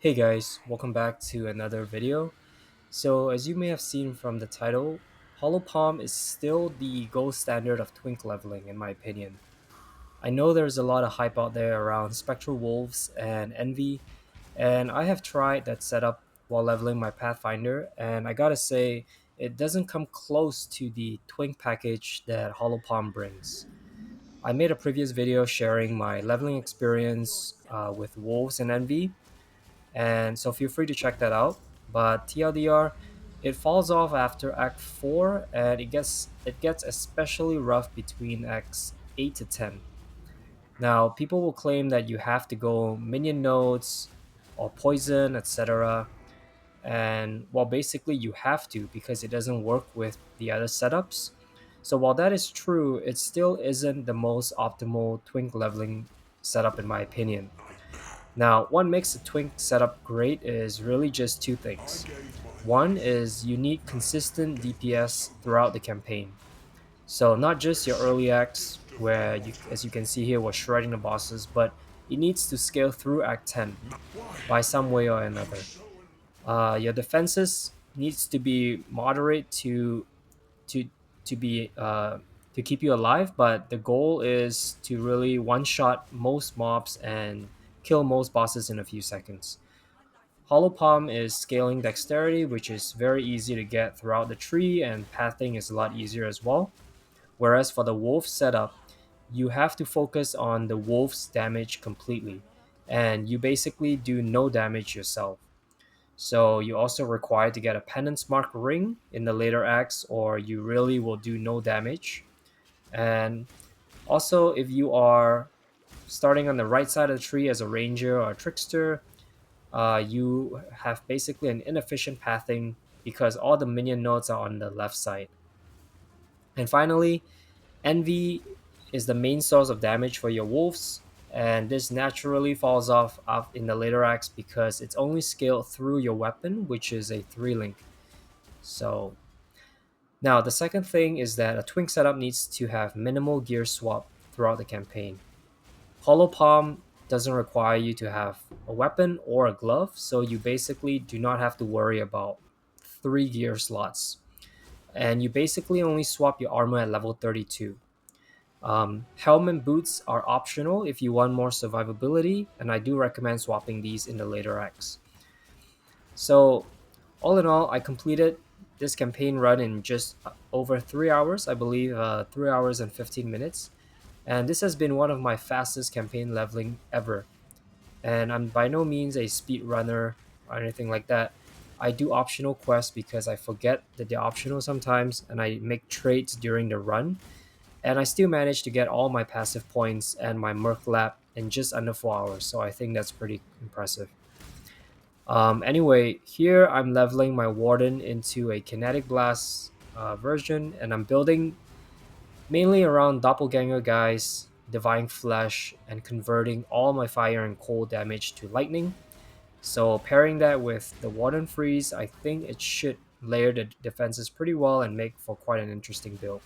Hey guys, welcome back to another video. So as you may have seen from the title, Hollow Palm is still the gold standard of Twink leveling in my opinion. I know there's a lot of hype out there around Spectral Wolves and Envy, and I have tried that setup while leveling my Pathfinder, and I gotta say, it doesn't come close to the Twink package that Hollow Palm brings. I made a previous video sharing my leveling experience with Wolves and Envy, and so feel free to check that out. But TLDR, it falls off after Act 4 and it gets especially rough between Acts 8 to 10. Now, people will claim that you have to go minion nodes or poison, etc. And well, basically you have to because it doesn't work with the other setups. So while that is true, it still isn't the most optimal Twink leveling setup in my opinion. Now, what makes a Twink setup great is really just two things. One is you need consistent DPS throughout the campaign. So not just your early acts, where you, as you can see here, we're shredding the bosses, but it needs to scale through Act 10 by some way or another. Your defenses needs to be moderate to to be to keep you alive, but the goal is to really one shot most mobs and kill most bosses in a few seconds. Hollow Palm is scaling dexterity, which is very easy to get throughout the tree, and pathing is a lot easier as well. Whereas for the wolf setup, you have to focus on the wolf's damage completely, and you basically do no damage yourself. So you also require to get a penance mark ring in the later acts, or you really will do no damage. And also, if you are starting on the right side of the tree as a ranger or a trickster, you have basically an inefficient pathing because all the minion nodes are on the left side. And finally, Envy is the main source of damage for your wolves, and this naturally falls off in the later acts because it's only scaled through your weapon, which is a 3 link. So now the second thing is that a Twink setup needs to have minimal gear swap throughout the campaign. Hollow Palm doesn't require you to have a weapon or a glove, so you basically do not have to worry about 3 gear slots. And you basically only swap your armor at level 32. Helm and boots are optional if you want more survivability, and I do recommend swapping these in the later acts. So, all in all, I completed this campaign run in just over 3 hours, I believe, 3 hours and 15 minutes. And this has been one of my fastest campaign leveling ever. And I'm by no means a speed runner or anything like that. I do optional quests because I forget that they're optional sometimes, and I make trades during the run, and I still managed to get all my passive points and my Merc lap in just under 4 hours. So I think that's pretty impressive. Anyway, here I'm leveling my Warden into a Kinetic Blast version, and I'm building mainly around Doppelganger guys, Divine Flesh, and converting all my fire and cold damage to lightning. So pairing that with the Warden Freeze, I think it should layer the defenses pretty well and make for quite an interesting build.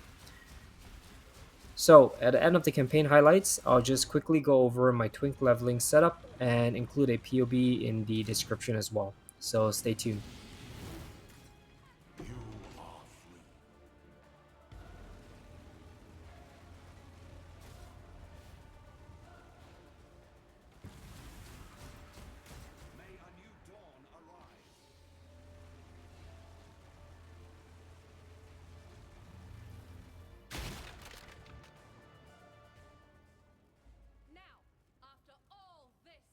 So at the end of the campaign highlights, I'll just quickly go over my Twink leveling setup and include a POB in the description as well. So stay tuned. Now, after all this,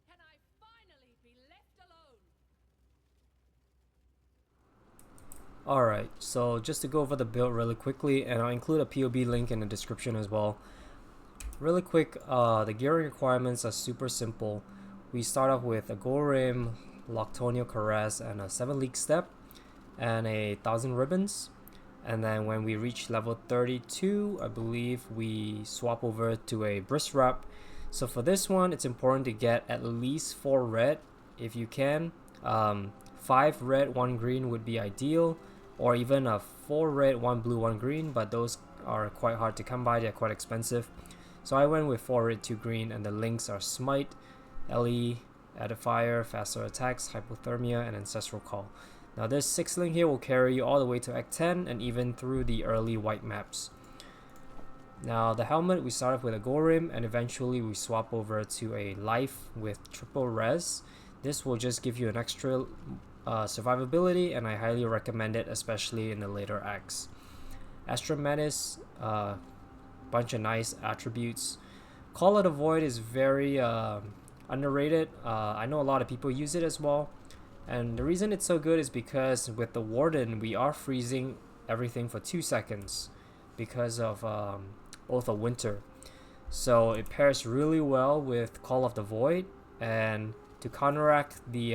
can I finally be left alone? Alright, so just to go over the build really quickly, and I'll include a POB link in the description as well. Really quick, the gearing requirements are super simple. We start off with a gold rim, Loctonio Caress, and a 7 league step, and a 1000 ribbons. And then when we reach level 32, I believe we swap over to a brisk wrap. So for this one, it's important to get at least 4 red if you can. 5 red, 1 green would be ideal, or even a 4 red, 1 blue, 1 green, but those are quite hard to come by, they're quite expensive. So I went with 4 red, 2 green, and the links are Smite, Ellie, Edifier, faster attacks, hypothermia, and ancestral call. Now this 6 link here will carry you all the way to Act 10 and even through the early white maps. Now the helmet, we start off with a Gorim and eventually we swap over to a life with triple res. This will just give you an extra survivability, and I highly recommend it, especially in the later acts. Astra Menace, bunch of nice attributes. Call of the Void is very underrated. I know a lot of people use it as well, and the reason it's so good is because with the Warden we are freezing everything for 2 seconds because of Oath of Winter. So it pairs really well with Call of the Void, and to counteract the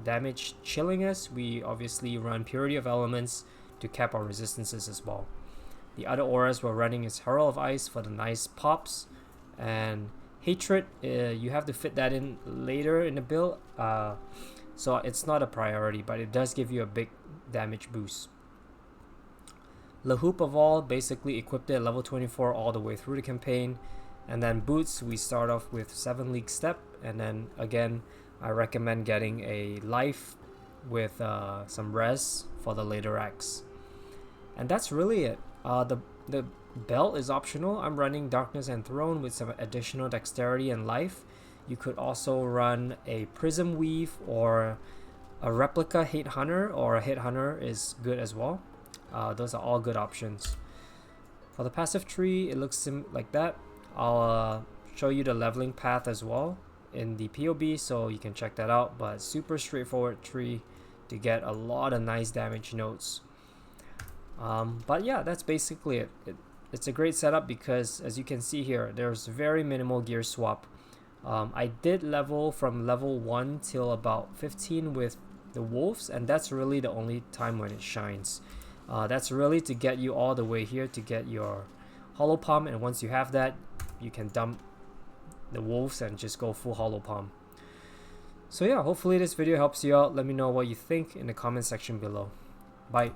damage chilling us, we obviously run Purity of Elements to cap our resistances as well. The other auras we're running is Herald of Ice for the nice pops, and Hatred, you have to fit that in later in the build, so it's not a priority, but it does give you a big damage boost. Lahoop of All, basically equipped it at level 24 all the way through the campaign. And then Boots, we start off with 7 League Step, and then again I recommend getting a life with some res for the later acts. And that's really it. The belt is optional. I'm running Darkness and Throne with some additional dexterity and life. You could also run a Prism Weave or a replica Hate Hunter, or a Hit Hunter is good as well. Those are all good options. For the passive tree, it looks like that. I'll show you the leveling path as well in the POB, so you can check that out. But super straightforward tree to get a lot of nice damage notes. But yeah, that's basically it. It's a great setup because, as you can see here, there's very minimal gear swap. I did level from level 1 till about 15 with the wolves, and that's really the only time when it shines. That's really to get you all the way here to get your hollow palm, and once you have that, you can dump the wolves and just go full hollow palm. So yeah, hopefully this video helps you out. Let me know what you think in the comment section below. Bye.